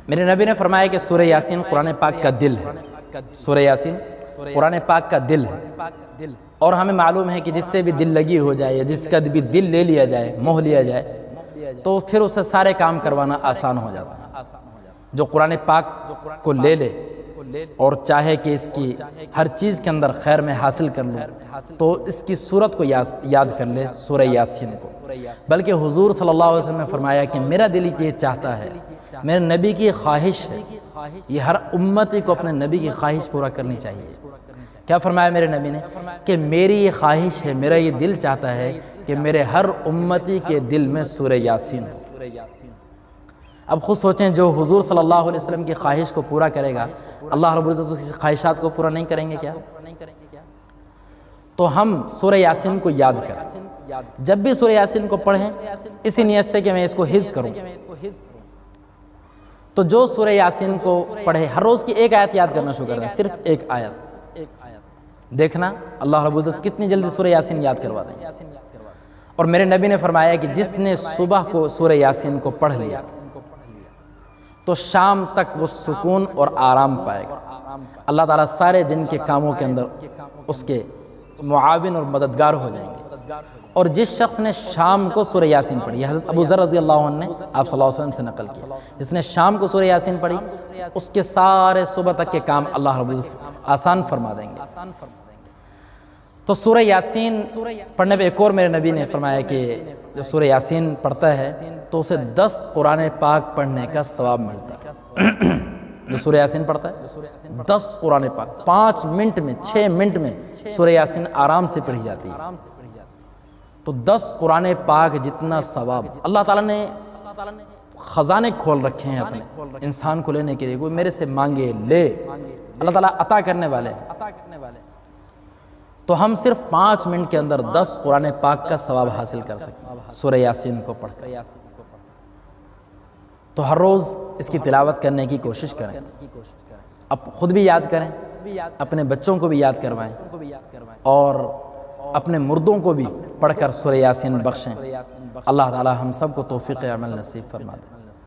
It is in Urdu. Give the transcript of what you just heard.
میرے نبی نے فرمایا کہ سورہ یاسین قرآن پاک کا دل ہے، سورہ یاسین قرآن پاک کا دل ہے، اور ہمیں معلوم ہے کہ جس سے بھی دل لگی ہو جائے یا جس کا بھی دل لے لیا جائے، موہ لیا جائے، تو پھر اسے سارے کام کروانا آسان ہو جاتا ہے۔ جو قرآن پاک کو لے لے اور چاہے کہ اس کی ہر چیز کے اندر خیر میں حاصل کر لوں، تو اس کی صورت کو یاد کر لے، سورہ یاسین کو۔ بلکہ حضور صلی اللہ علیہ وسلم نے فرمایا کہ میرا دل یہ چاہتا ہے، میرے نبی کی خواہش ہے، یہ ہر امتی کو اپنے نبی کی خواہش پورا کرنی چاہیے۔ کیا فرمایا میرے نبی نے کہ میری یہ خواہش ہے، میرا یہ دل چاہتا ہے کہ میرے ہر امتی کے دل میں سورہ یاسین ہو۔ اب خود سوچیں، جو حضور صلی اللہ علیہ وسلم کی خواہش کو پورا کرے گا، اللہ رب العزت اس کی خواہشات کو پورا نہیں کریں گے کیا؟ تو ہم سورہ یاسین کو یاد کریں، جب بھی سورہ یاسین کو پڑھیں اسی نیت سے کہ میں اس کو حفظ کروں، تو جو سورہ یاسین کو پڑھے ہر روز کی ایک آیت یاد کرنا شروع کر دیں، صرف ایک آیت۔ دیکھنا اللہ رب العزت کتنی جلدی سورہ یاسین یاد کروا دیں۔ اور میرے نبی نے فرمایا کہ جس نے صبح کو سورہ یاسین کو پڑھ لیا تو شام تک وہ سکون اور آرام پائے گا، اللہ تعالیٰ سارے دن کے کاموں کے اندر اس کے معاون اور مددگار ہو جائیں گے۔ اور جس شخص نے شام کو سورہ یاسین پڑھی، حضرت ابو ذر رضی اللہ عنہ نے آپ صلی اللہ علیہ وسلم سے نقل کیا، جس نے شام کو سورہ یاسین پڑھی اس کے سارے صبح تک کے کام اللہ رب العزت آسان فرما دیں گے۔ تو سورہ یاسین پڑھنے پہ ایک اور میرے نبی نے فرمایا کہ جو سورہ یاسین پڑھتا ہے تو اسے 10 قرآن پاک پڑھنے کا ثواب ملتا ہے۔ جو سورہ یاسین پڑھتا ہے 10 قرآن پاک 5 منٹ میں 6 منٹ میں سورہ یاسین آرام سے پڑھی جاتی ہے، تو 10 قرآن پاک جتنا ثواب اللہ تعالیٰ نے خزانے کھول رکھے ہیں اپنے انسان کو لینے کے لیے۔ کوئی میرے سے مانگے لے، اللہ تعالیٰ عطا کرنے والے ہیں۔ تو ہم صرف 5 منٹ کے اندر 10 قرآن پاک کا ثواب حاصل کر سکتے ہیں سورہ یاسین کو پڑھ کر۔ تو ہر روز اس کی تلاوت کرنے کی کوشش کریں، اب خود بھی یاد کریں، اپنے بچوں کو بھی یاد کروائیں، اور اپنے مردوں کو بھی پڑھ کر سورہ یاسین بخشیں۔ اللہ تعالی ہم سب کو توفیق عمل نصیب فرما دے۔